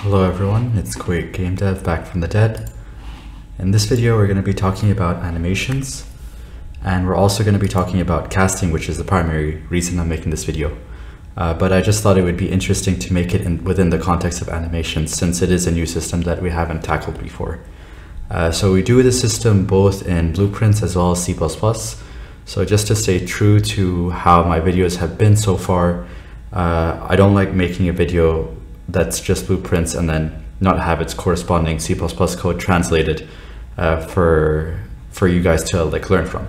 Hello everyone, it's Quick Game Dev back from the dead. In this video we're going to be talking about animations, and we're also going to be talking about casting, which is the primary reason I'm making this video. But I just thought it would be interesting to make it within the context of animations, since it is a new system that we haven't tackled before. So we do the system both in Blueprints as well as C++. So just to stay true to how my videos have been so far, I don't like making a video that's just Blueprints and then not have its corresponding C++ code translated for you guys to learn from.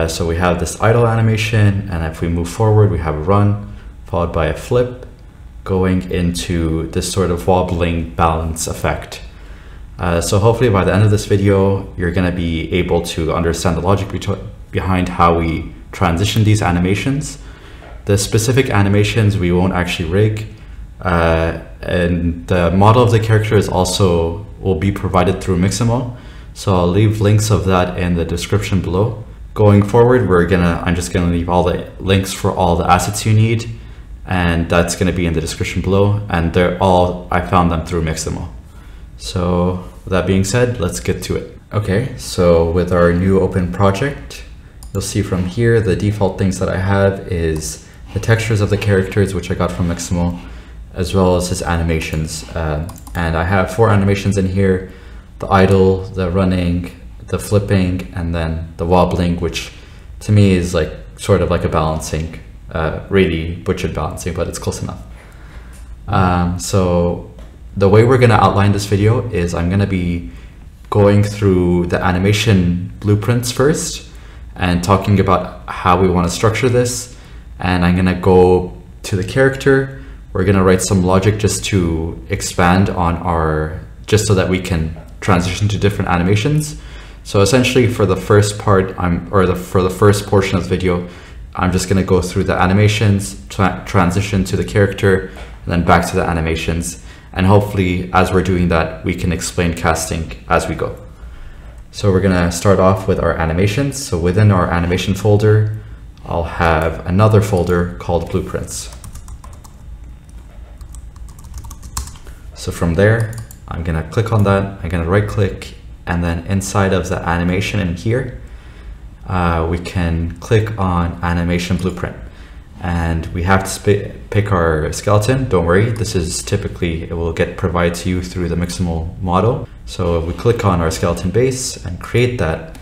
So we have this idle animation, and if we move forward, we have a run followed by a flip going into this sort of wobbling balance effect. So hopefully by the end of this video, you're going to be able to understand the logic behind how we transition these animations. The specific animations we won't actually rig, and the model of the character will be provided through Mixamo. So I'll leave links of that in the description below. Going forward, I'm just gonna leave all the links for all the assets you need, and that's gonna be in the description below, and I found them through Mixamo. So with that being said, let's get to it. Okay, so with our new open project, you'll see from here the default things that I have is the textures of the characters, which I got from Mixamo, as well as his animations. And I have 4 animations in here: the idle, the running, the flipping, and then the wobbling, which to me is sort of like a balancing, really butchered balancing, but it's close enough. So the way we're gonna outline this video is I'm gonna be going through the animation blueprints first and talking about how we want to structure this. And I'm gonna go to the character. We're gonna write some logic just to expand on just so that we can transition to different animations. So essentially for the first part, for the first portion of the video, I'm just gonna go through the animations, transition to the character, and then back to the animations. And hopefully as we're doing that, we can explain casting as we go. So we're gonna start off with our animations. So within our animation folder, I'll have another folder called Blueprints. So from there, I'm gonna click on that, I'm gonna right click, and then inside of the animation in here, we can click on Animation Blueprint. And we have to pick our skeleton. Don't worry, this is it will get provided to you through the Mixamo model. So we click on our skeleton base and create that.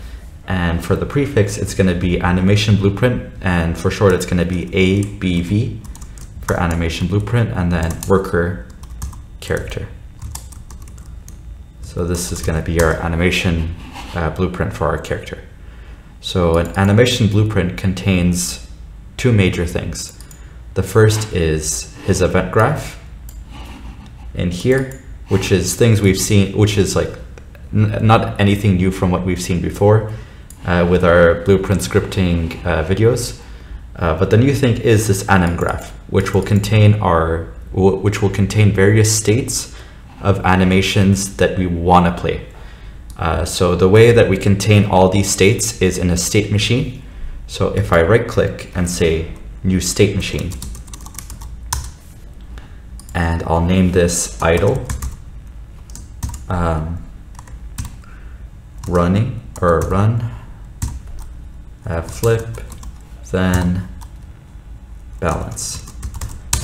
And for the prefix, it's going to be Animation Blueprint, and for short, it's going to be ABV for Animation Blueprint, and then worker character. So this is going to be our animation blueprint for our character. So an animation blueprint contains 2 major things. The first is his event graph in here, which is things we've seen, which is not anything new from what we've seen before with our blueprint scripting videos. But the new thing is this anim graph, which will contain various states of animations that we want to play. So the way that we contain all these states is in a state machine. So if I right click and say new state machine, and I'll name this idle, running or run, flip, then balance.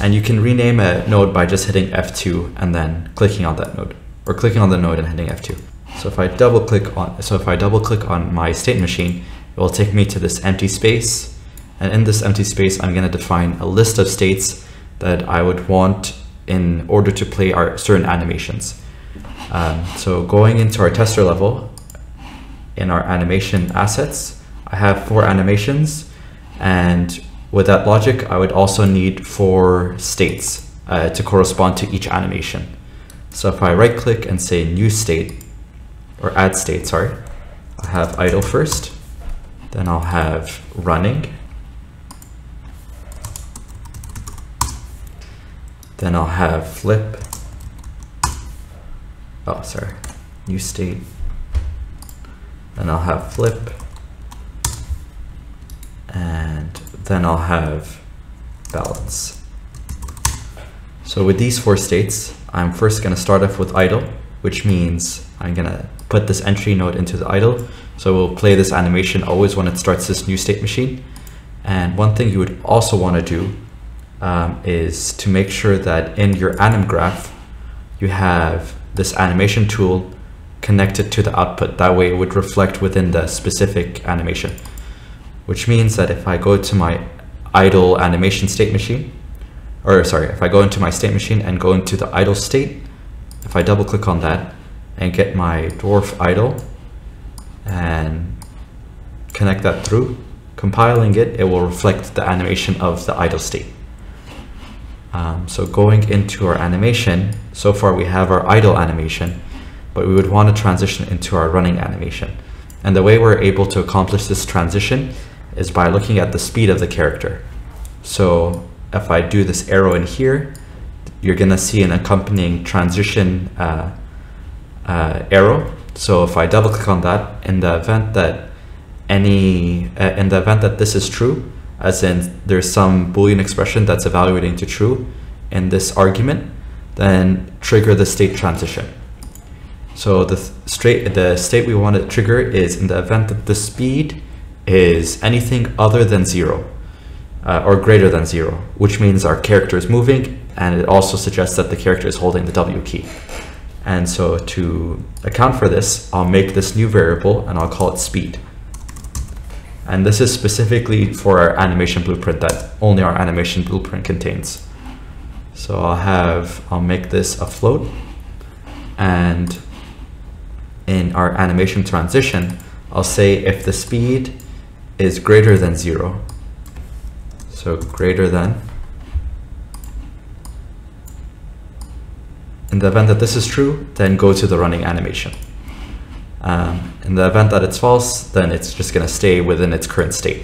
And you can rename a node by just hitting F2 and then clicking on that node, or clicking on the node and hitting F2. So if I double click on my state machine, it will take me to this empty space. And in this empty space, I'm going to define a list of states that I would want in order to play our certain animations. So going into our tester level, in our animation assets, I have 4 animations, and with that logic, I would also need 4 states to correspond to each animation. So if I right click and say new state, or add state, sorry, I have idle first, then I'll have running, then I'll have flip, new state, then I'll have flip, and then I'll have balance. So with these 4 states, I'm first going to start off with idle, which means I'm going to put this entry node into the idle. So we'll play this animation always when it starts this new state machine. And one thing you would also want to do is to make sure that in your anim graph, you have this animation tool connected to the output. That way it would reflect within the specific animation, which means that if I go to my idle animation state machine, if I go into my state machine and go into the idle state, if I double click on that and get my dwarf idle and connect that through, compiling it, it will reflect the animation of the idle state. So going into our animation, so far we have our idle animation, but we would want to transition into our running animation. And the way we're able to accomplish this transition is by looking at the speed of the character. So if I do this arrow in here, you're going to see an accompanying transition arrow. So if I double click on that, in the event that this is true, as in there's some Boolean expression that's evaluating to true in this argument, then trigger the state transition. So the state we want to trigger is in the event that the speed is anything other than 0 or greater than 0, which means our character is moving, and it also suggests that the character is holding the W key. And so to account for this, I'll make this new variable and I'll call it speed. And this is specifically for our animation blueprint that only our animation blueprint contains. So I'll make this a float, and in our animation transition, I'll say if the speed is greater than 0, so greater than, in the event that this is true, then go to the running animation. In the event that it's false, then it's just going to stay within its current state.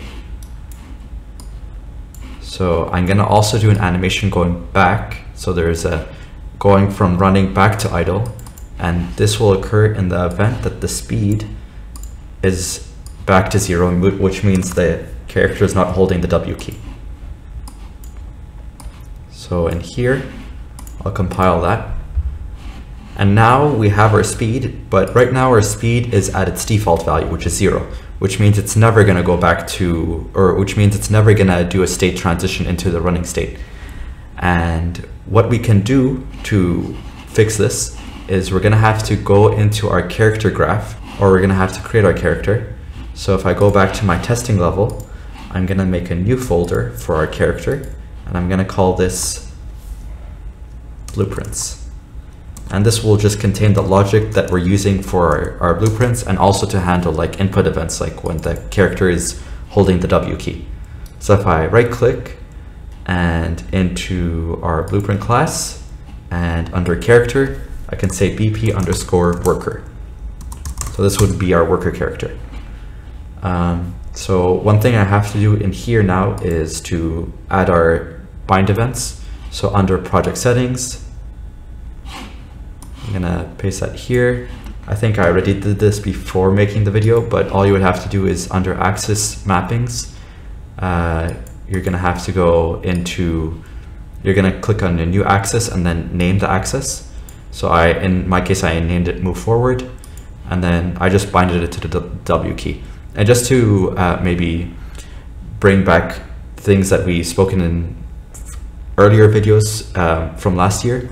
So I'm going to also do an animation going back. So there's a going from running back to idle, and this will occur in the event that the speed is back to 0, which means the character is not holding the W key. So in here, I'll compile that. And now we have our speed, but right now our speed is at its default value, which is 0, which means it's never going to go back to, or which means it's never going to do a state transition into the running state. And what we can do to fix this is we're going to have to go into our character graph, or we're going to have to create our character. So if I go back to my testing level, I'm going to make a new folder for our character, and I'm going to call this blueprints. And this will just contain the logic that we're using for our blueprints, and also to handle like input events, like when the character is holding the W key. So if I right click and into our blueprint class, and under character, I can say BP underscore worker. So this would be our worker character. So one thing I have to do in here now is to add our bind events. So under project settings, I'm gonna paste that here. I think I already did this before making the video, but all you would have to do is under axis mappings, you're gonna have to go into, you're gonna click on a new axis and then name the axis. So in my case, I named it move forward, and then I just binded it to the W key. And just to maybe bring back things that we spoken in earlier videos from last year,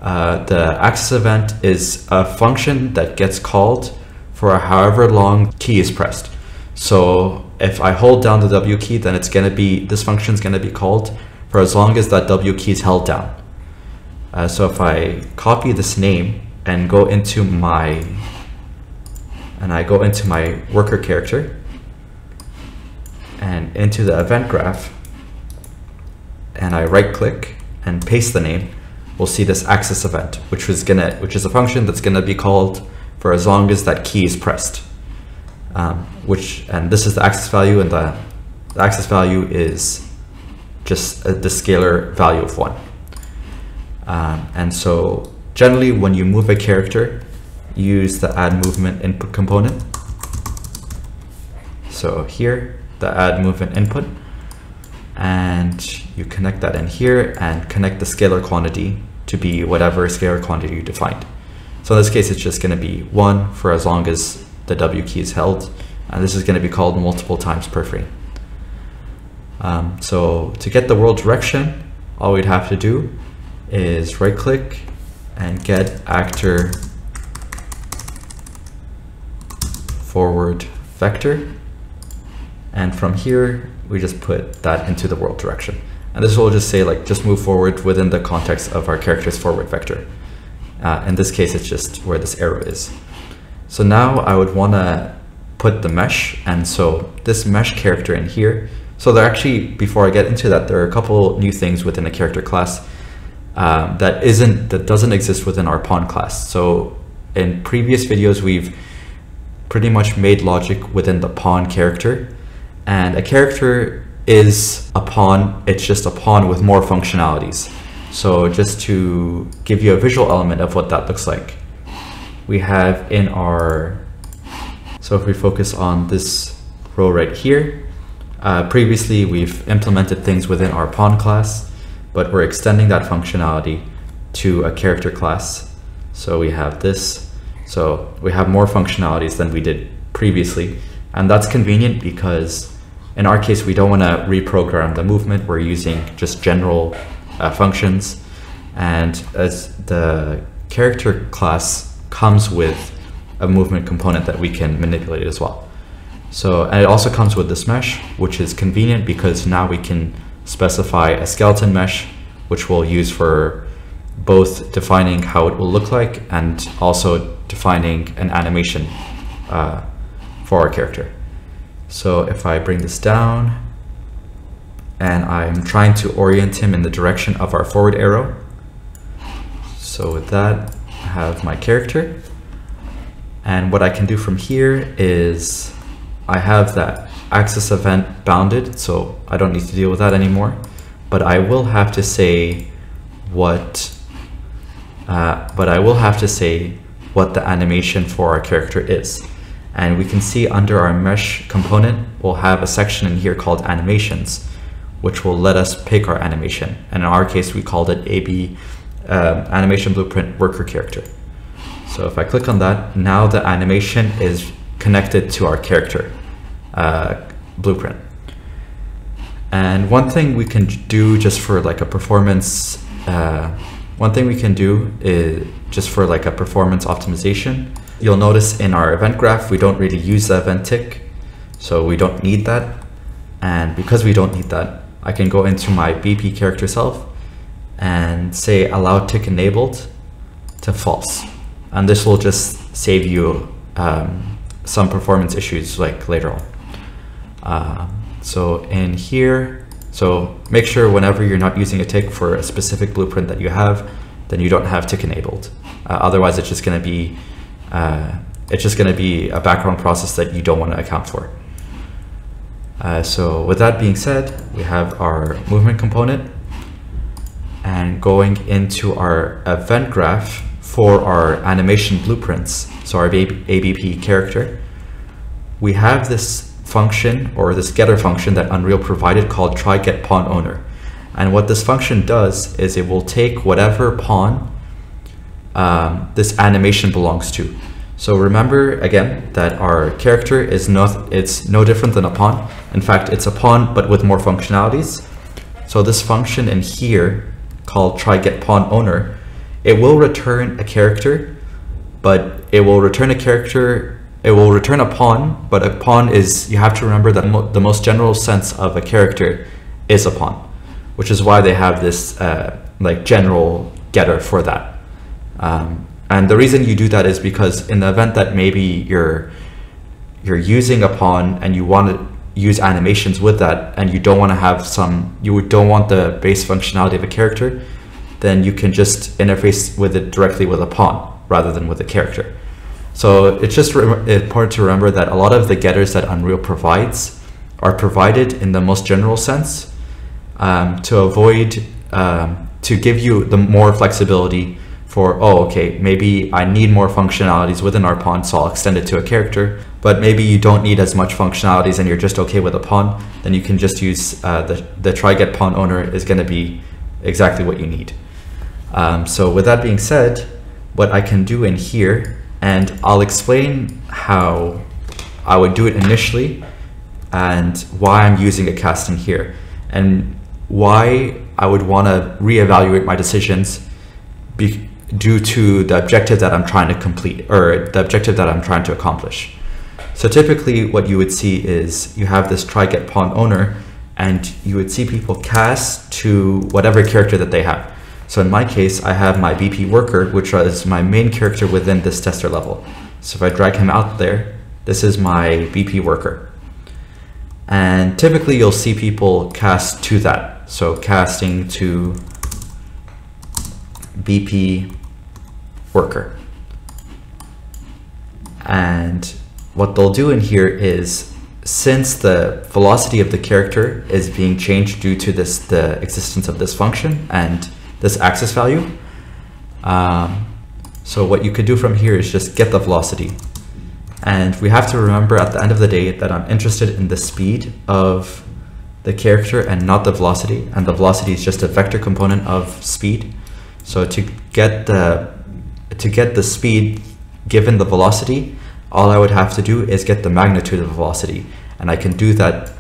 the axis event is a function that gets called for however long key is pressed. So if I hold down the W key, then it's going to be, this function is going to be called for as long as that W key is held down. So if I copy this name and go into my, worker character and into the event graph, and I right click and paste the name, we'll see this axis event, which is a function that's gonna be called for as long as that key is pressed. And this is the axis value, and the axis value is just the scalar value of 1. And so generally when you move a character, use the add movement input component. So here, the add movement input, and you connect that in here and connect the scalar quantity to be whatever scalar quantity you defined. So in this case, it's just going to be 1 for as long as the W key is held, and this is going to be called multiple times per frame. So to get the world direction, all we'd have to do is right click and get actor forward vector, and from here we just put that into the world direction, and this will just say like just move forward within the context of our character's forward vector. In this case, it's just where this arrow is. So now I would want to put the mesh, and so this mesh character in here. So there actually, before I get into that, there are a couple new things within a character class that doesn't exist within our pawn class. So in previous videos, we've pretty much made logic within the pawn character, and a character is a pawn. It's just a pawn with more functionalities. So just to give you a visual element of what that looks like, we have in our, so if we focus on this row right here, previously we've implemented things within our pawn class, but we're extending that functionality to a character class. So we have this, so we have more functionalities than we did previously, and that's convenient because in our case we don't want to reprogram the movement. We're using just general functions, and as the character class comes with a movement component that we can manipulate as well. So, and it also comes with this mesh, which is convenient because now we can specify a skeleton mesh, which we'll use for both defining how it will look like and also defining an animation for our character. So if I bring this down and I'm trying to orient him in the direction of our forward arrow. So with that, I have my character. And what I can do from here is I have that axis event bounded, so I don't need to deal with that anymore. But I will have to say what the animation for our character is. And we can see under our mesh component, we'll have a section in here called animations, which will let us pick our animation. And in our case, we called it AB animation blueprint worker character. So if I click on that, now the animation is connected to our character blueprint. And one thing we can do just for like a performance, optimization, you'll notice in our event graph, we don't really use the event tick. So we don't need that. And because we don't need that, I can go into my BP character self and say allow tick enabled to false. And this will just save you some performance issues like later on. So in here, so make sure whenever you're not using a tick for a specific blueprint that you have, then you don't have tick enabled. Otherwise, it's just going to be a background process that you don't want to account for. So with that being said, we have our movement component, and going into our event graph for our animation blueprints, so our ABP character, we have this function or this getter function that Unreal provided called try_get_pawn_owner. And what this function does is it will take whatever pawn this animation belongs to. So remember again that our character is it's no different than a pawn. In fact, it's a pawn but with more functionalities. So this function in here called try_get_pawn_owner, it will return a character, but it will return a pawn, but a pawn is, you have to remember that the most general sense of a character is a pawn, which is why they have this like general getter for that. And the reason you do that is because in the event that maybe you're using a pawn and you want to use animations with that, and you don't want to have you don't want the base functionality of a character, then you can just interface with it directly with a pawn rather than with a character. So it's just important to remember that a lot of the getters that Unreal provides are provided in the most general sense to give you the more flexibility for, oh, okay, maybe I need more functionalities within our pawn, so I'll extend it to a character, but maybe you don't need as much functionalities and you're just okay with a pawn, then you can just use the try_get_pawn_owner is going to be exactly what you need. So with that being said, what I can do in here, and I'll explain how I would do it initially and why I'm using a casting here, and why I would want to reevaluate my decisions due to the objective that I'm trying to complete, or the objective that I'm trying to accomplish. So typically what you would see is you have this try get pawn owner, and you would see people cast to whatever character that they have. So in my case, I have my BP worker, which is my main character within this tester level. So if I drag him out there, this is my BP worker. And typically you'll see people cast to that. So casting to BP worker. And what they'll do in here is, since the velocity of the character is being changed due to the existence of this function and this axis value, so what you could do from here is just get the velocity. And we have to remember at the end of the day that I'm interested in the speed of the character and not the velocity, and the velocity is just a vector component of speed. So to get the speed given the velocity, all I would have to do is get the magnitude of the velocity, and I can do that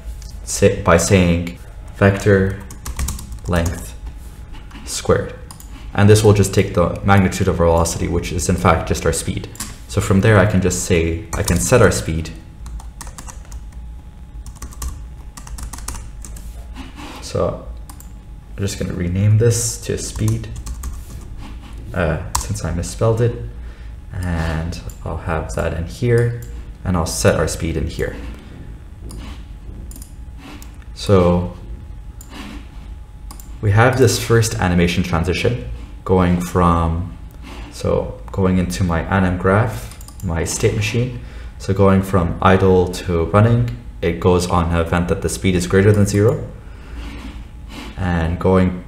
by saying vector length squared, and this will just take the magnitude of velocity, which is in fact just our speed. So from there I can just say, I can set our speed. So I'm just going to rename this to speed since I misspelled it, and I'll have that in here, and I'll set our speed in here. So we have this first animation transition going into my anim graph, my state machine. So going from idle to running, it goes on an event that the speed is greater than 0. And going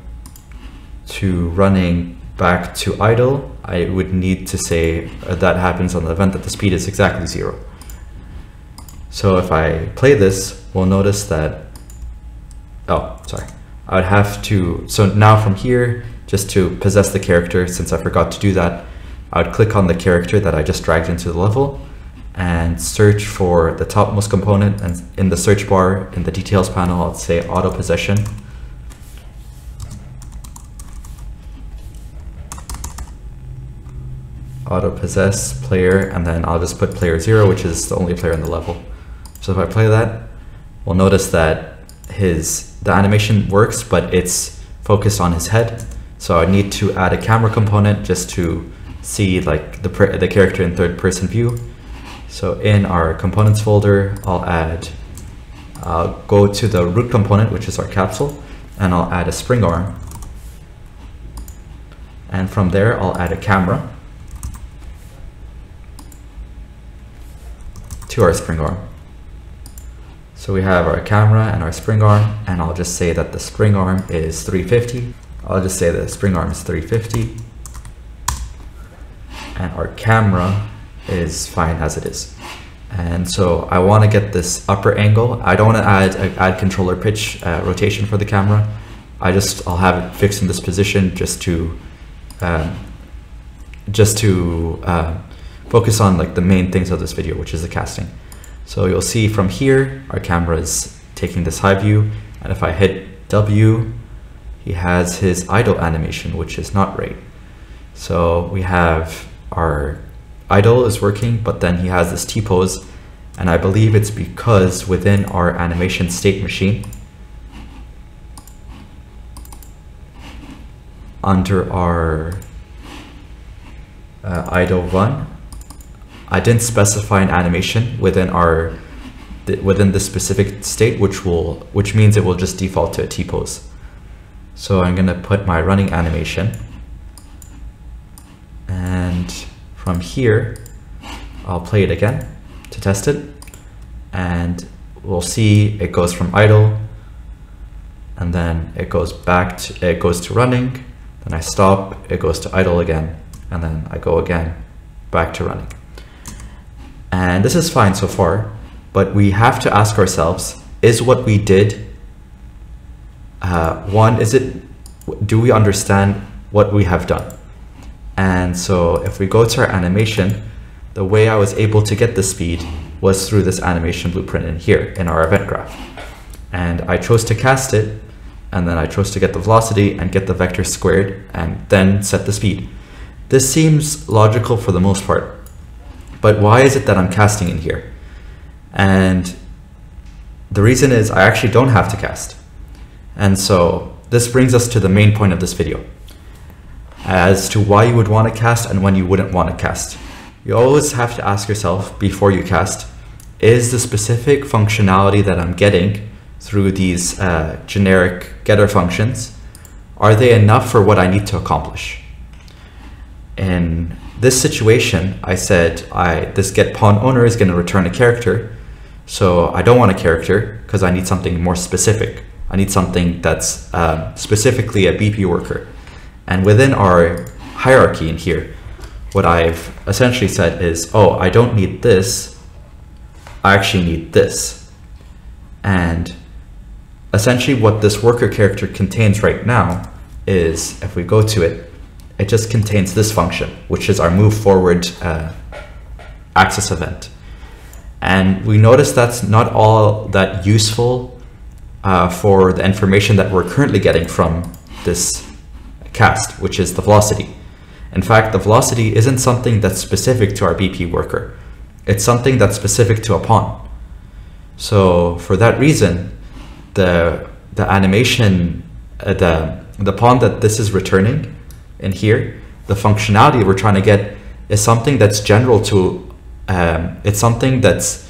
to running back to idle, I would need to say that happens on the event that the speed is exactly 0. So if I play this, we'll notice that, I would have to, so now from here, just to possess the character, since I forgot to do that, I would click on the character that I just dragged into the level and search for the topmost component, and in the search bar in the details panel, I'll say auto possession. Auto possess player, and then I'll just put player 0, which is the only player in the level. So if I play that, we'll notice that the animation works, but it's focused on his head. So I need to add a camera component just to see like the character in third person view. So in our components folder, I'll go to the root component, which is our capsule, and I'll add a spring arm. And from there, I'll add a camera to our spring arm. So we have our camera and our spring arm, and I'll just say that the spring arm is 350. I'll just say that the spring arm is 350. And our camera is fine as it is. And so I want to get this upper angle. I don't want to add controller pitch rotation for the camera. I'll have it fixed in this position just to focus on like the main things of this video, which is the casting. So you'll see from here, our camera is taking this high view, and if I hit W, he has his idle animation, which is not right. So we have our idle is working, but then he has this T-pose, and I believe it's because within our animation state machine, under our idle run, I didn't specify an animation within this specific state, which means it will just default to a T-pose. So I'm going to put my running animation, and from here I'll play it again to test it, and we'll see it goes from idle, and then it goes to running, then I stop, it goes to idle again, and then I go again back to running. And this is fine so far, but we have to ask ourselves, is what we did, do we understand what we have done. And so if we go to our animation, the way I was able to get the speed was through this animation blueprint in here in our event graph. And I chose to cast it, and then I chose to get the velocity and get the vector squared and then set the speed. This seems logical for the most part, but why is it that I'm casting in here? And the reason is I actually don't have to cast. And so this brings us to the main point of this video, as to why you would want to cast and when you wouldn't want to cast. You always have to ask yourself before you cast, is the specific functionality that I'm getting through these generic getter functions, are they enough for what I need to accomplish? In this situation, I said this get pawn owner is going to return a character, so I don't want a character because I need something more specific. I need something that's specifically a BP worker. And within our hierarchy in here, what I've essentially said is, oh, I don't need this, I actually need this. And essentially what this worker character contains right now is, if we go to it, it just contains this function, which is our move forward access event. And we notice that's not all that useful for the information that we're currently getting from this cast, which is the velocity. In fact, the velocity isn't something that's specific to our BP worker. It's something that's specific to a pawn. So for that reason, the animation, the pawn that this is returning in here, the functionality we're trying to get is something that's general to it's something that's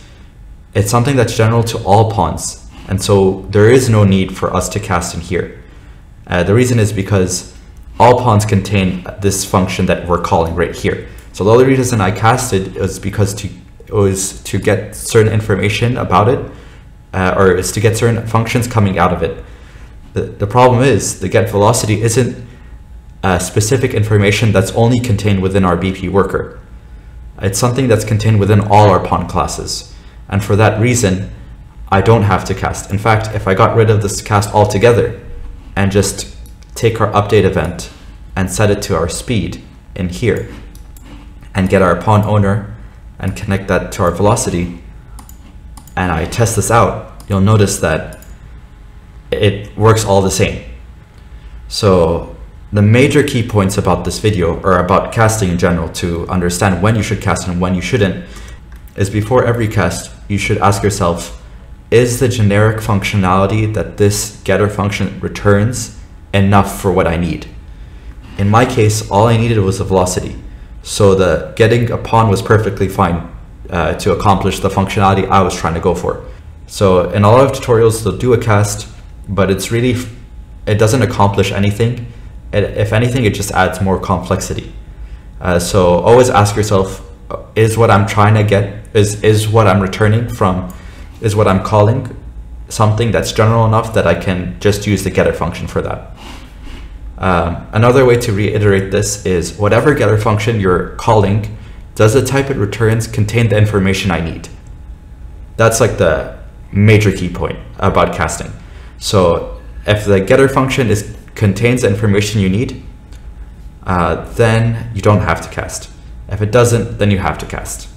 general to all pawns, and so there is no need for us to cast in here. The reason is because all pawns contain this function that we're calling right here. So the only reason I casted is because it was to get certain information about it, or is to get certain functions coming out of it. The problem is the get velocity isn't specific information that's only contained within our BP worker. It's something that's contained within all our pawn classes. And for that reason, I don't have to cast. In fact, if I got rid of this cast altogether and just take our update event and set it to our speed in here and get our pawn owner and connect that to our velocity, and I test this out, you'll notice that it works all the same. So the major key points about this video, or about casting in general, to understand when you should cast and when you shouldn't, is before every cast, you should ask yourself, is the generic functionality that this getter function returns enough for what I need? In my case, all I needed was a velocity. So the getting a pawn was perfectly fine to accomplish the functionality I was trying to go for. So in a lot of tutorials, they'll do a cast, but it doesn't accomplish anything. If anything, it just adds more complexity. So always ask yourself, is what I'm trying to get, is what I'm returning from, is what I'm calling something that's general enough that I can just use the getter function for that. Another way to reiterate this is, whatever getter function you're calling, does the type it returns contain the information I need? That's like the major key point about casting. So if the getter function contains the information you need, then you don't have to cast. If it doesn't, then you have to cast.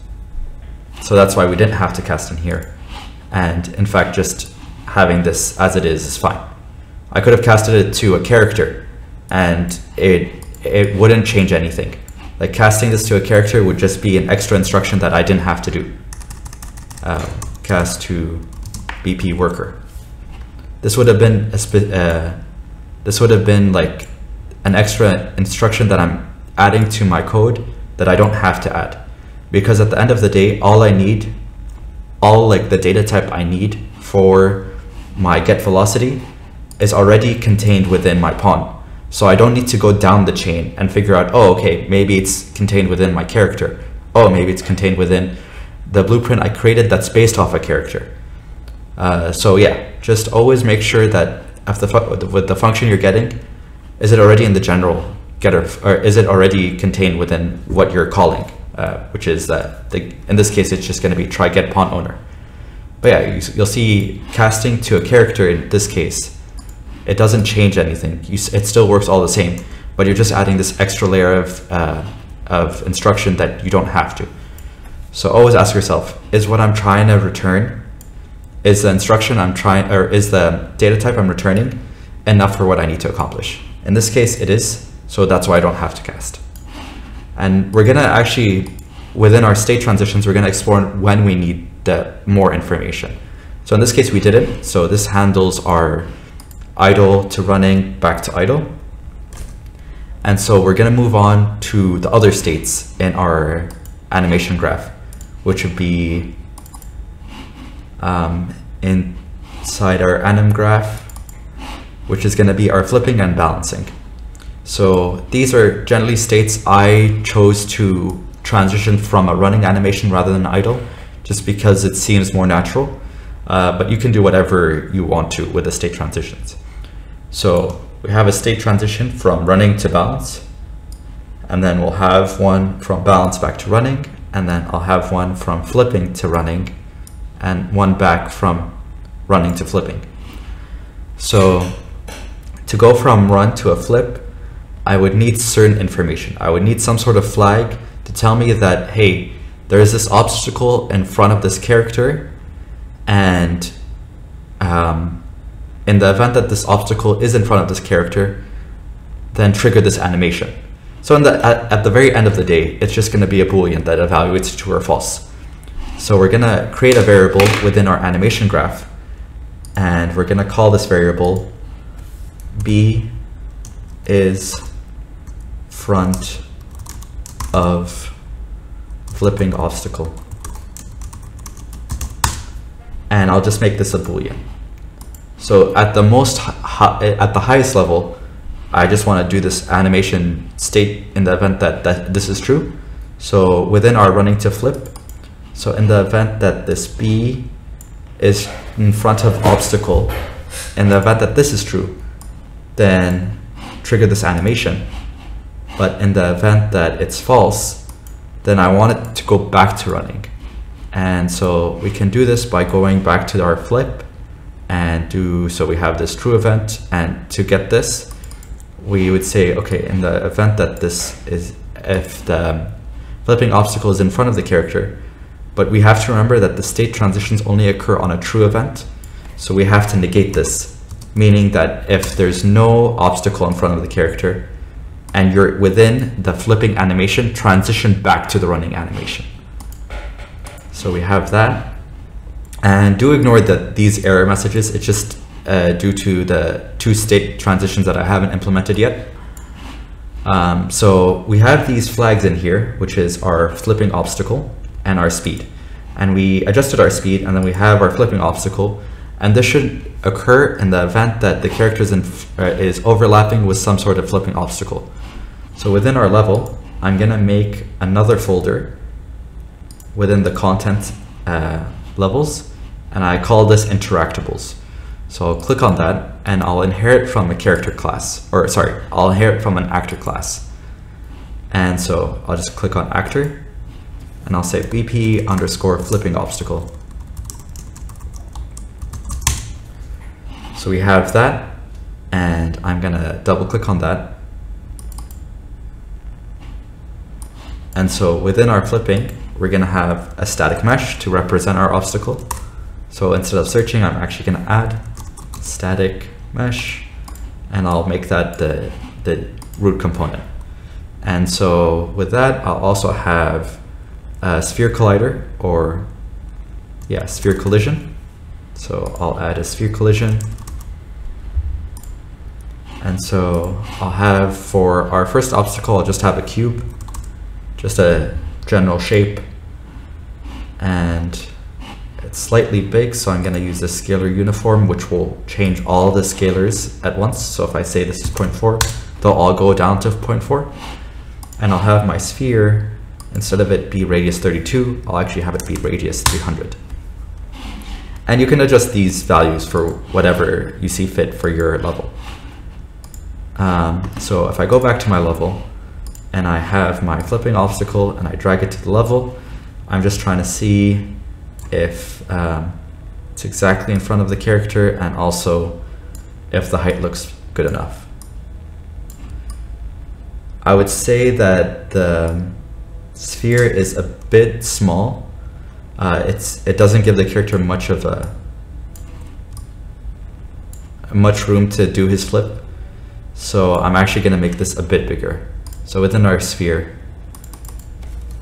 So that's why we didn't have to cast in here. And in fact, just having this as it is fine. I could have casted it to a character and it wouldn't change anything. Like, casting this to a character would just be an extra instruction that I didn't have to do. Cast to BP worker. This would have been like an extra instruction that I'm adding to my code that I don't have to add, because at the end of the day, all the data type I need for my get velocity is already contained within my pawn. So I don't need to go down the chain and figure out, oh, okay, maybe it's contained within my character. Oh, maybe it's contained within the blueprint I created that's based off a character. So yeah, just always make sure that with the function you're getting, is it already in the general getter, or is it already contained within what you're calling, which is in this case, it's just going to be try get pawn owner. But yeah, you'll see casting to a character in this case, it doesn't change anything. It still works all the same. but you're just adding this extra layer of instruction that you don't have to. So always ask yourself, is what I'm trying to return, is the instruction I'm trying, or is the data type I'm returning enough for what I need to accomplish? In this case, it is, so that's why I don't have to cast. And we're gonna actually, within our state transitions, we're gonna explore when we need the more information. So in this case, we didn't. So this handles our idle to running back to idle. And so we're gonna move on to the other states in our animation graph, which would be inside our anim graph, which is gonna be our flipping and balancing. So these are generally states I chose to transition from a running animation rather than idle, just because it seems more natural. But you can do whatever you want to with the state transitions. So we have a state transition from running to balance, and then we'll have one from balance back to running, and then I'll have one from flipping to running, and one back from running to flipping. So to go from run to a flip, I would need certain information. I would need some sort of flag to tell me that, hey, there is this obstacle in front of this character, and in the event that this obstacle is in front of this character, then trigger this animation. So at the very end of the day, it's just gonna be a Boolean that evaluates true or false. So we're gonna create a variable within our animation graph, and we're gonna call this variable B is front of flipping obstacle. And I'll just make this a Boolean. So at the at the highest level, I just want to do this animation state in the event that this is true. So within our running to flip, so in the event that this B is in front of obstacle, in the event that this is true, then trigger this animation. But in the event that it's false, then I want it to go back to running. And so we can do this by going back to our flip and so we have this true event, and to get this, we would say, okay, in the event that if the flipping obstacle is in front of the character, but we have to remember that the state transitions only occur on a true event. So we have to negate this, meaning that if there's no obstacle in front of the character and you're within the flipping animation, transition back to the running animation. So we have that. And do ignore these error messages. It's just due to the two state transitions that I haven't implemented yet. So we have these flags in here, which is our flipping obstacle and our speed. And we adjusted our speed, and then we have our flipping obstacle. And this should occur in the event that the character is overlapping with some sort of flipping obstacle. So within our level, I'm gonna make another folder within the content levels, and I call this interactables. So I'll click on that, and I'll inherit from a character class, or sorry, I'll inherit from an actor class. And so I'll just click on actor, and I'll say BP underscore flipping obstacle. So we have that, and I'm gonna double click on that. And so within our flipping, we're gonna have a static mesh to represent our obstacle. So instead of searching, I'm actually gonna add static mesh, and I'll make that the root component. And so with that, I'll also have a sphere collider, or sphere collision. So I'll add a sphere collision. And so I'll have, for our first obstacle, I'll just have a cube, just a general shape, and it's slightly big, so I'm going to use the scalar uniform, which will change all the scalars at once. So if I say this is 0.4, they'll all go down to 0.4. And I'll have my sphere, instead of it be radius 32, I'll actually have it be radius 300. And you can adjust these values for whatever you see fit for your level. So if I go back to my level, and I have my flipping obstacle, and I drag it to the level, I'm just trying to see if it's exactly in front of the character, and also if the height looks good enough. I would say that the sphere is a bit small. It doesn't give the character much room to do his flip. So I'm actually going to make this a bit bigger. So within our sphere,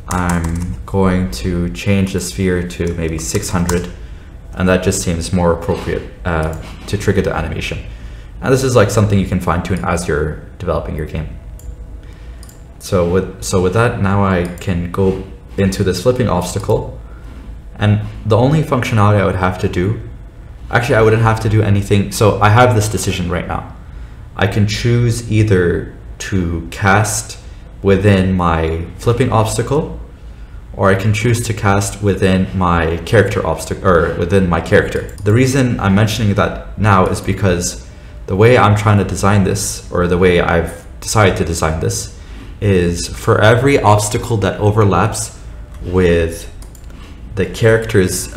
I'm going to change the sphere to maybe 600, and that just seems more appropriate to trigger the animation. And this is like something you can fine tune as you're developing your game. So with that, now I can go into this flipping obstacle, and the only functionality I would have to do, actually I wouldn't have to do anything. So I have this decision right now. I can choose either to cast within my flipping obstacle, or I can choose to cast within my character obstacle, or within my character. The reason I'm mentioning that now is because the way I'm trying to design this, or the way I've decided to design this, is for every obstacle that overlaps with the character's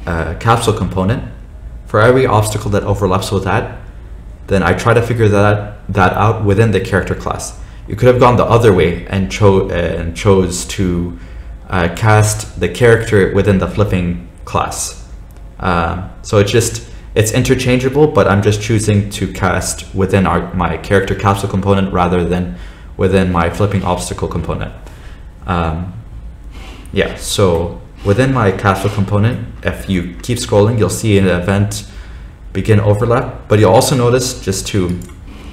capsule component, for every obstacle that overlaps with that, then I try to figure that out within the character class. You could have gone the other way and chose to cast the character within the flipping class. So it's interchangeable, but I'm just choosing to cast within my character capsule component rather than within my flipping obstacle component. Yeah, so within my capsule component, if you keep scrolling, you'll see an event begin overlap, but you'll also notice, just to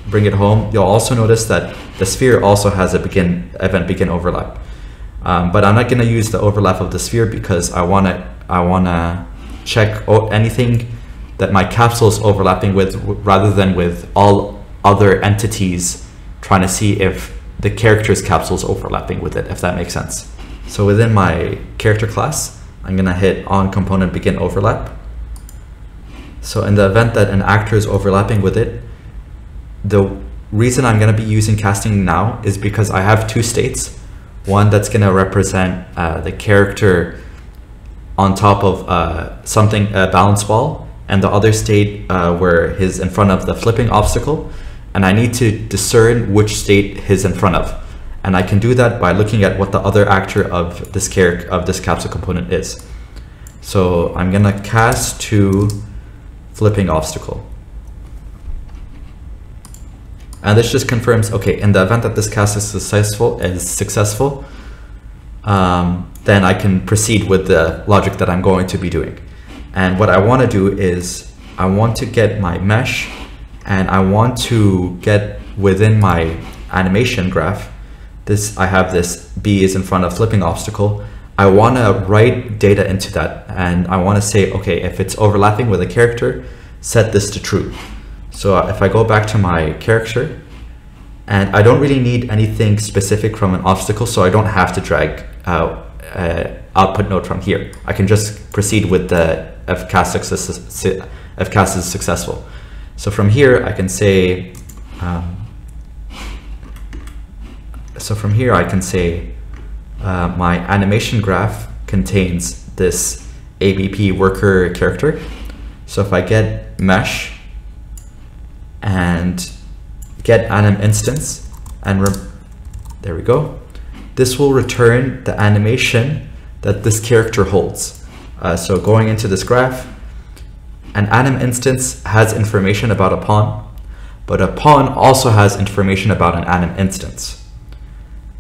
bring it home, you'll also notice that the sphere also has a event begin overlap. But I'm not going to use the overlap of the sphere because I want to check anything that my capsule is overlapping with, rather than with all other entities, trying to see if the character's capsule is overlapping with it, if that makes sense. So within my character class, I'm going to hit on component begin overlap. So in the event that an actor is overlapping with it, the reason I'm going to be using casting now is because I have two states. One that's going to represent the character on top of something, a balance ball, and the other state where he's in front of the flipping obstacle. And I need to discern which state he's in front of. And I can do that by looking at what the other actor of this capsule component is. So I'm going to cast to flipping obstacle. And this just confirms, okay, in the event that this cast is successful, then I can proceed with the logic that I'm going to be doing. And what I want to do is I want to get my mesh, and I want to get within my animation graph. I have this B is in front of flipping obstacle. I want to write data into that, and I want to say, okay, if it's overlapping with a character, set this to true. So if I go back to my character, and I don't really need anything specific from an obstacle, so I don't have to drag output node from here. I can just proceed with the if cast is successful. So from here I can say, my animation graph contains this ABP worker character. So if I get mesh and get anim instance, and there we go, this will return the animation that this character holds. So going into this graph, an anim instance has information about a pawn, but a pawn also has information about an anim instance.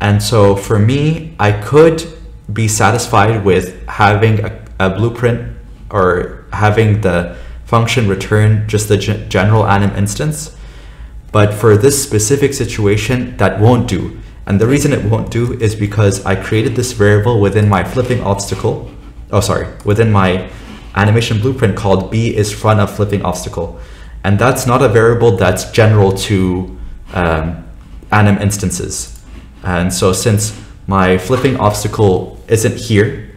And so for me, I could be satisfied with having a blueprint, or having the function return just the general anim instance. But for this specific situation, that won't do. And the reason it won't do is because I created this variable within my flipping obstacle. Within my animation blueprint called B is front of flipping obstacle. And that's not a variable that's general to anim instances. And so since my flipping obstacle isn't here,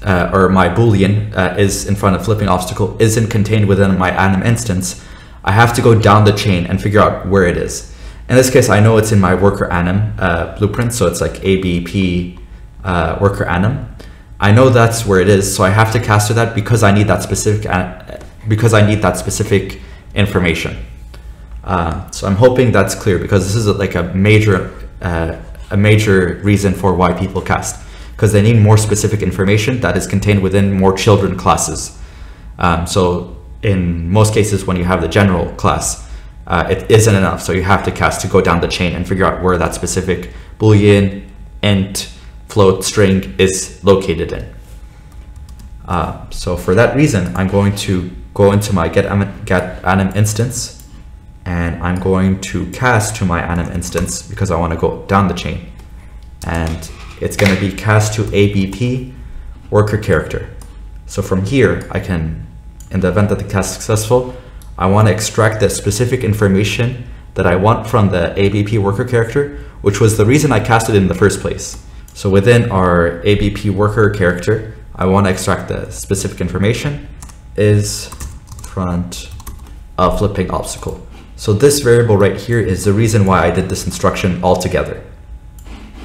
or my Boolean is in front of flipping obstacle isn't contained within my anim instance, I have to go down the chain and figure out where it is. In this case, I know it's in my worker anim blueprint, so it's like ABP worker anim. I know that's where it is, so I have to cast to that because I need that specific because I need that specific information. So I'm hoping that's clear, because this is like a major reason for why people cast, because they need more specific information that is contained within more children classes. So in most cases, when you have the general class, it isn't enough. So you have to cast to go down the chain and figure out where that specific Boolean, int, float, string is located in. So for that reason, I'm going to go into my getAnim instance, and I'm going to cast to my anim instance because I want to go down the chain. And it's going to be cast to ABP worker character. So from here, I can, in the event that the cast is successful, I want to extract the specific information that I want from the ABP worker character, which was the reason I casted in the first place. So within our ABP worker character, I want to extract the specific information is front of flipping obstacle. So this variable right here is the reason why I did this instruction altogether,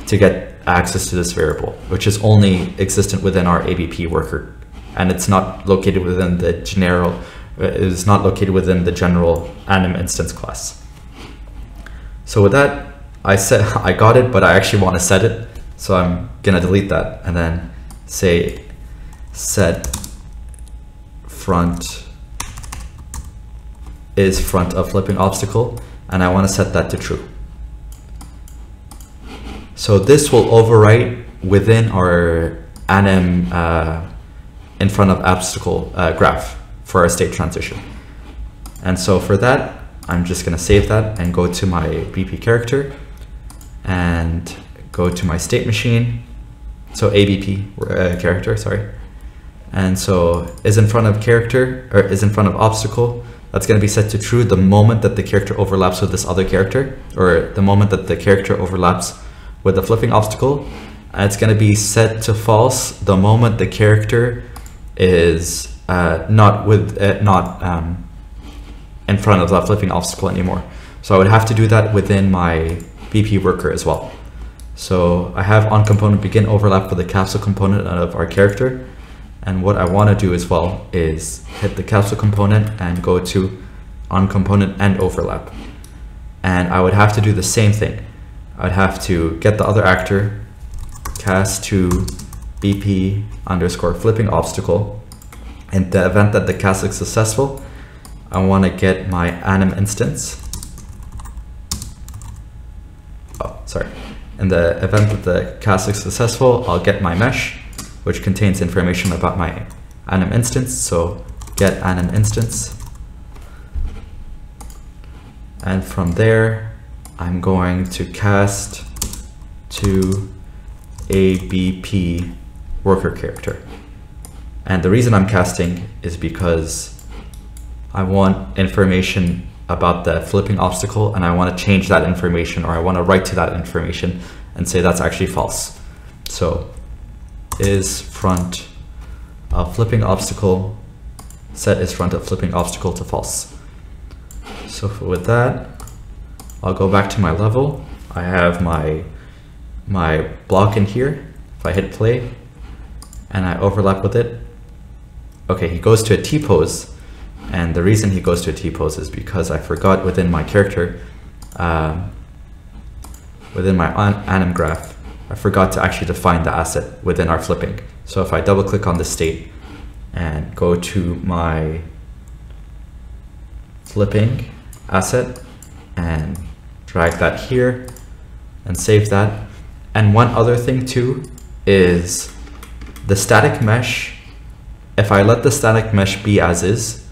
to get access to this variable, which is only existent within our ABP worker, and it's not located within the general anim instance class. So with that, I got it, but I actually want to set it, so I'm gonna delete that and then say set front is front of flipping obstacle, and I want to set that to true. So this will overwrite within our anim in front of obstacle graph for our state transition. And so for that, I'm just going to save that and go to my BP character and go to my state machine. So ABP character, sorry. And so is in front of character, or is in front of obstacle. That's going to be set to true the moment that the character overlaps with this other character, or the moment that the character overlaps with the flipping obstacle. And it's going to be set to false the moment the character is not in front of the flipping obstacle anymore. So I would have to do that within my BP worker as well. So I have onComponent begin overlap with the capsule component of our character. And what I want to do as well is hit the capsule component and go to onComponent end overlap. And I would have to do the same thing. I would have to get the other actor, cast to BP underscore flipping obstacle. In the event that the cast is successful, I want to get my anim instance. In the event that the cast is successful, I'll get my mesh, which contains information about my anim instance. So get anim instance. And from there, I'm going to cast to ABP worker character. And the reason I'm casting is because I want information about the flipping obstacle, and I want to change that information, or I want to write to that information and say that's actually false. So is front of flipping obstacle, set is front of flipping obstacle to false. So with that, I'll go back to my level. I have my block in here. If I hit play and I overlap with it, okay, he goes to a T-pose. And the reason he goes to a T-pose is because I forgot within my character, within my anim graph, I forgot to actually define the asset within our flipping. So if I double click on the state and go to my flipping asset and drag that here and save that. And one other thing too is the static mesh. If I let the static mesh be as is,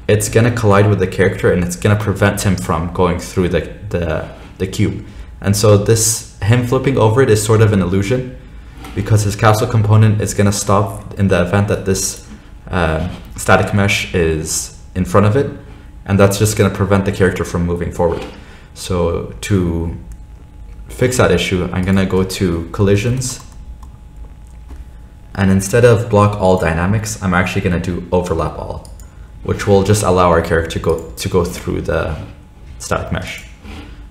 it's going to collide with the character and it's going to prevent him from going through the cube. And so him flipping over it is sort of an illusion, because his capsule component is going to stop in the event that this static mesh is in front of it, and that's just going to prevent the character from moving forward. So to fix that issue, I'm going to go to collisions, and instead of block all dynamics, I'm actually going to do overlap all, which will just allow our character to go through the static mesh.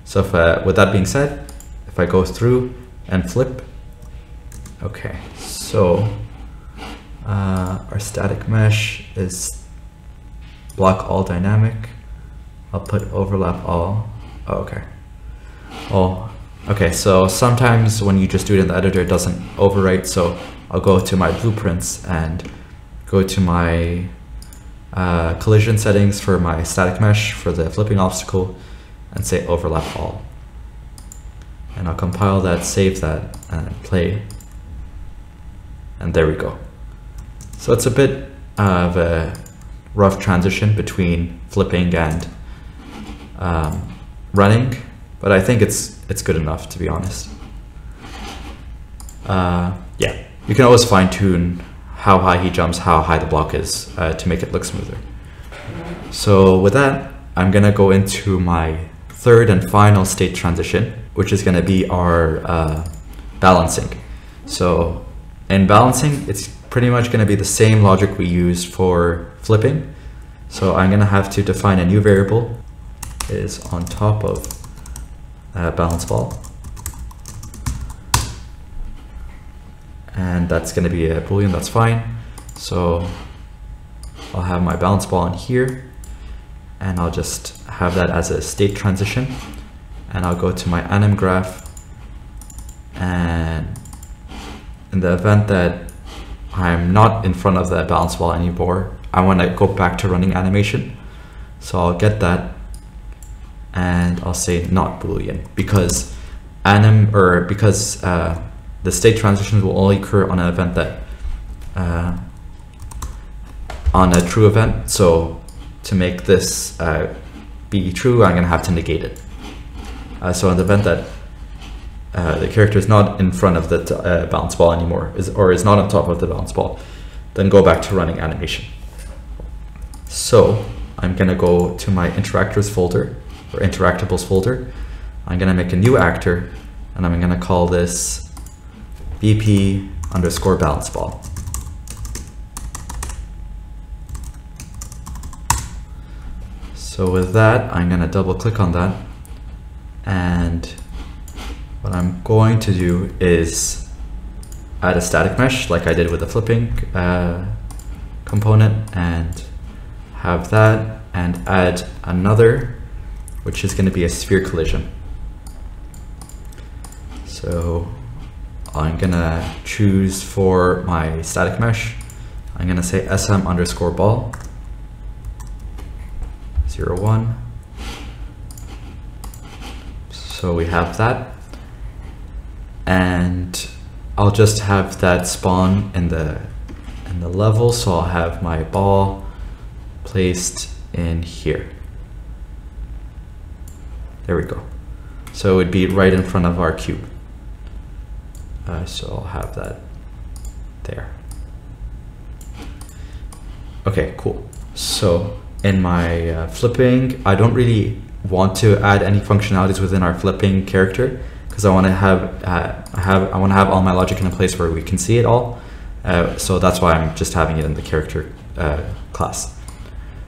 So if, with that being said, if I go through and flip, okay, so our static mesh is block all dynamic. I'll put overlap all. Oh, okay. Oh, okay. So sometimes when you just do it in the editor, it doesn't overwrite. So I'll go to my blueprints and go to my collision settings for my static mesh for the flipping obstacle and say overlap all. And I'll compile that, save that, and play. And there we go. So it's a bit of a rough transition between flipping and running, but I think it's good enough, to be honest. Yeah, you can always fine tune how high he jumps, how high the block is to make it look smoother. So with that, I'm gonna go into my third and final state transition, which is gonna be our balancing. So in balancing, it's pretty much gonna be the same logic we used for flipping. So I'm gonna have to define a new variable is on top of balance ball. And that's going to be a boolean, that's fine. So I'll have my balance ball in here, and I'll just have that as a state transition. And I'll go to my anim graph, and in the event that I'm not in front of the balance ball anymore, I want to go back to running animation. So I'll get that, and I'll say not boolean, because the state transitions will only occur on an event that on a true event. So to make this be true, I'm going to have to negate it. So in the event that the character is not in front of the balance ball anymore, or is not on top of the balance ball, then go back to running animation. So I'm going to go to my interactors folder, or interactables folder. I'm going to make a new actor, and I'm going to call this BP underscore balance ball. So with that, I'm going to double click on that, and what I'm going to do is add a static mesh like I did with the flipping component, and have that, and add another, which is going to be a sphere collision. So I'm gonna choose for my static mesh, I'm gonna say SM underscore ball 01. So we have that, and I'll just have that spawn in the level. So I'll have my ball placed in here. There we go. So it would be right in front of our cube. So I'll have that there. Okay, cool. So in my flipping, I don't really want to add any functionalities within our flipping character, because I want to have all my logic in a place where we can see it all. So that's why I'm just having it in the character class.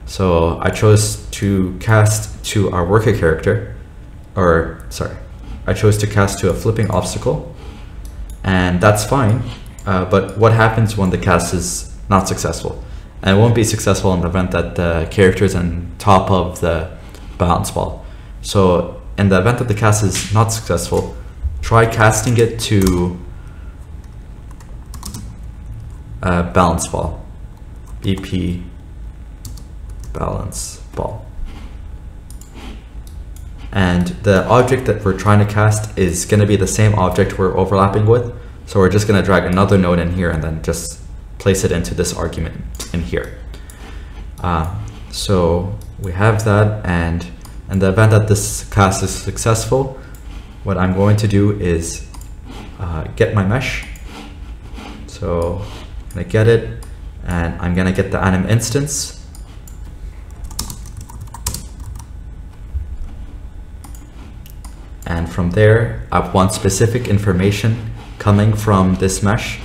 So I chose to cast to our worker character, I chose to cast to a flipping obstacle. And that's fine, but what happens when the cast is not successful? And it won't be successful in the event that the character is on top of the balance ball. So in the event that the cast is not successful, try casting it to balance ball, BP balance ball. And the object that we're trying to cast is going to be the same object we're overlapping with. So we're just going to drag another node in here and then just place it into this argument in here. So we have that, and in the event that this cast is successful, what I'm going to do is get my mesh. So I'm going to get it, and I'm going to get the anim instance. And from there, I want specific information coming from this mesh,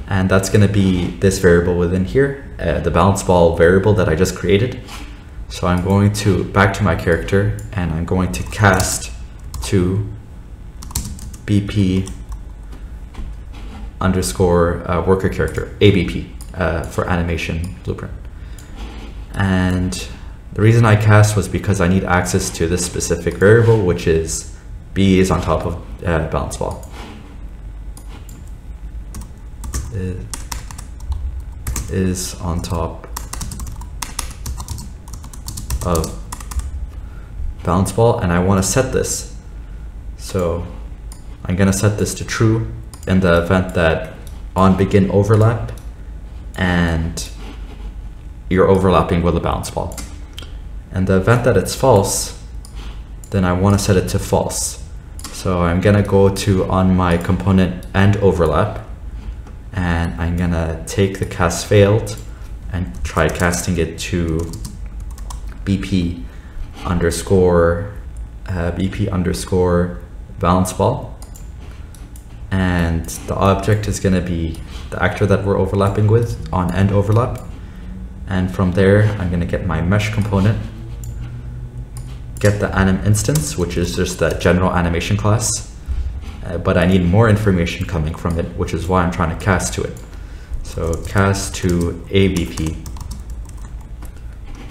and that's going to be this variable within here, the balance ball variable that I just created. So I'm going to back to my character, and I'm going to cast to BP underscore worker character, ABP, for animation blueprint. And the reason I cast was because I need access to this specific variable, which is B is on top of balance ball. It is on top of balance ball, and I want to set this. So I'm going to set this to true in the event that on begin overlap and you're overlapping with a balance ball. And the event that it's false, then I want to set it to false. So I'm going to go to on my component and overlap, and I'm going to take the cast failed and try casting it to BP underscore balance ball. And the object is going to be the actor that we're overlapping with on end overlap. And from there, I'm going to get my mesh component, get the anim instance, which is just the general animation class, but I need more information coming from it, which is why I'm trying to cast to it. So cast to ABP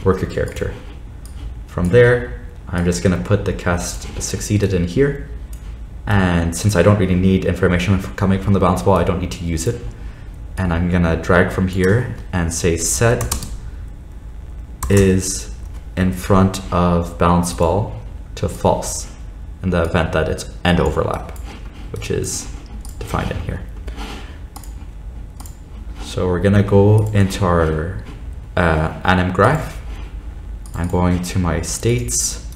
worker character. From there, I'm just going to put the cast succeeded in here. And since I don't really need information coming from the balance ball, I don't need to use it. And I'm going to drag from here and say set is in front of balance ball to false in the event that it's end overlap, which is defined in here. So we're going to go into our anim graph. I'm going to my states,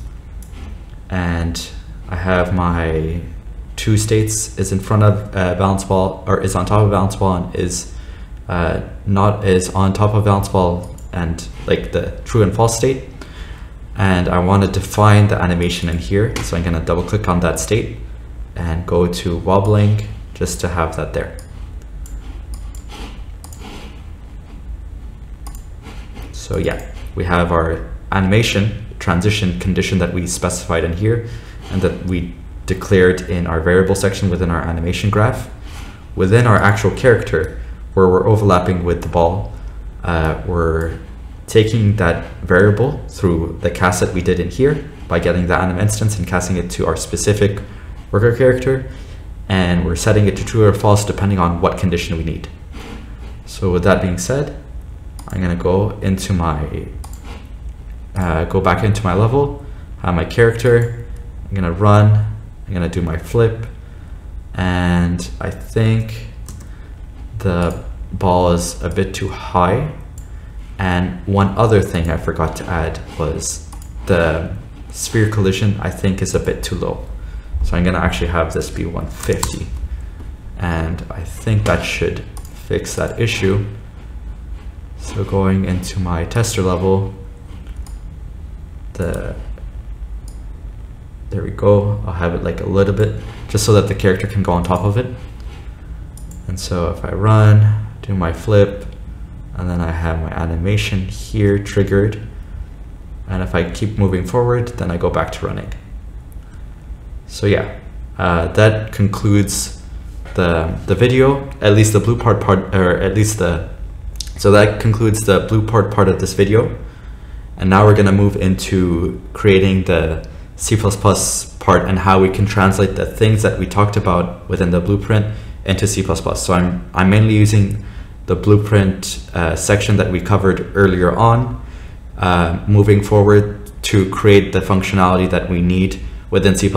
and I have my two states is in front of balance ball, or is on top of balance ball, and is on top of balance ball, and like the true and false state. And I want to define the animation in here, so I'm going to double click on that state and go to wobbling just to have that there. So yeah, we have our animation transition condition that we specified in here and that we declared in our variable section within our animation graph. Within our actual character, where we're overlapping with the ball, we're taking that variable through the cast that we did in here by getting the anim instance and casting it to our specific worker character, and we're setting it to true or false depending on what condition we need. So with that being said, I'm going to go into my go back into my level, have my character, I'm going to run, I'm going to do my flip, and I think the ball is a bit too high. And one other thing I forgot to add was the sphere collision I think is a bit too low. So I'm going to actually have this be 150. And I think that should fix that issue. So going into my tester level, there we go. I'll have it like a little bit just so that the character can go on top of it. And so if I run, do my flip, and then I have my animation here triggered. And if I keep moving forward, then I go back to running. So yeah, that concludes the video, at least the blue part, or at least so that concludes the blue part of this video. And now we're gonna move into creating the C++ part and how we can translate the things that we talked about within the blueprint into C++. So I'm mainly using the blueprint section that we covered earlier on, moving forward to create the functionality that we need within C++.